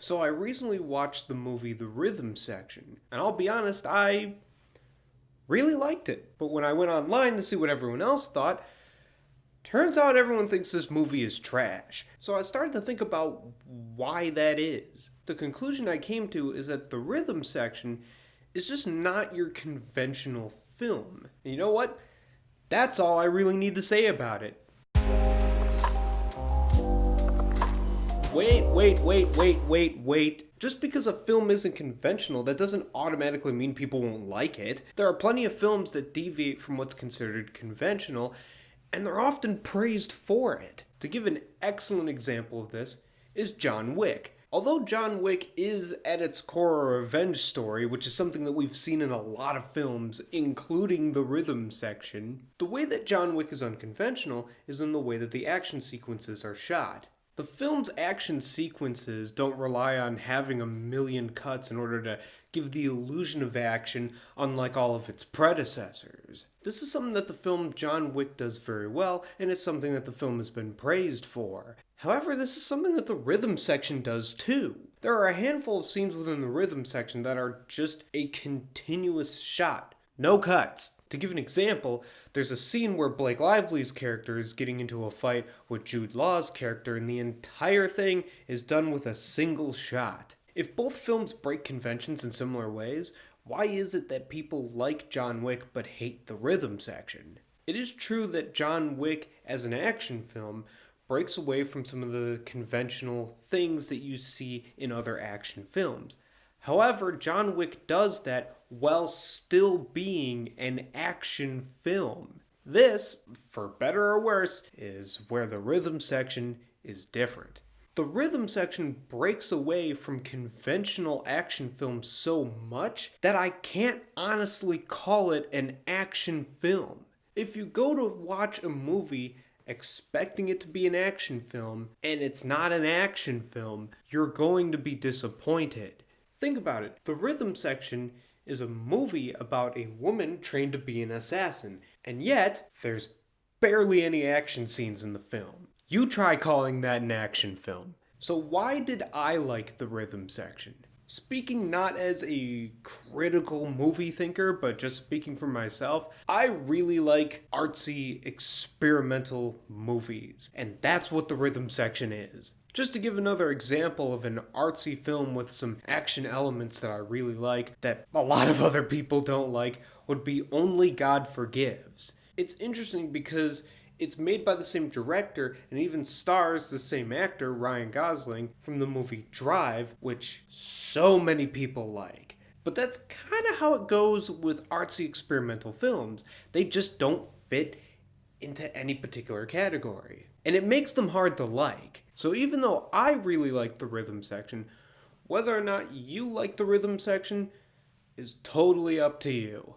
So I recently watched the movie The Rhythm Section, and I'll be honest, I really liked it. But when I went online to see what everyone else thought, turns out everyone thinks this movie is trash. So I started to think about why that is. The conclusion I came to is that The Rhythm Section is just not your conventional film. And you know what? That's all I really need to say about it. Wait. Just because a film isn't conventional, that doesn't automatically mean people won't like it. There are plenty of films that deviate from what's considered conventional, and they're often praised for it. To give an excellent example of this is John Wick. Although John Wick is at its core a revenge story, which is something that we've seen in a lot of films, including the Rhythm Section, the way that John Wick is unconventional is in the way that the action sequences are shot. The film's action sequences don't rely on having a million cuts in order to give the illusion of action, unlike all of its predecessors. This is something that the film John Wick does very well, and it's something that the film has been praised for. However, this is something that the Rhythm Section does too. There are a handful of scenes within the Rhythm Section that are just a continuous shot. No cuts. To give an example, there's a scene where Blake Lively's character is getting into a fight with Jude Law's character, and the entire thing is done with a single shot. If both films break conventions in similar ways, why is it that people like John Wick but hate the Rhythm Section? It is true that John Wick, as an action film, breaks away from some of the conventional things that you see in other action films. However, John Wick does that while still being an action film. This, for better or worse, is where the Rhythm Section is different. The Rhythm Section breaks away from conventional action films so much that I can't honestly call it an action film. If you go to watch a movie expecting it to be an action film and it's not an action film, you're going to be disappointed. Think about it. The Rhythm Section is a movie about a woman trained to be an assassin, and yet there's barely any action scenes in the film. You try calling that an action film. So why did I like the Rhythm Section? Speaking not as a critical movie thinker, but just speaking for myself, I really like artsy, experimental movies, and that's what the Rhythm Section is. Just to give another example of an artsy film with some action elements that I really like, that a lot of other people don't like, would be Only God Forgives. It's interesting because it's made by the same director and even stars the same actor, Ryan Gosling, from the movie Drive, which so many people like. But that's kind of how it goes with artsy experimental films. They just don't fit into any particular category. And it makes them hard to like. So even though I really like the Rhythm Section, whether or not you like the Rhythm Section is totally up to you.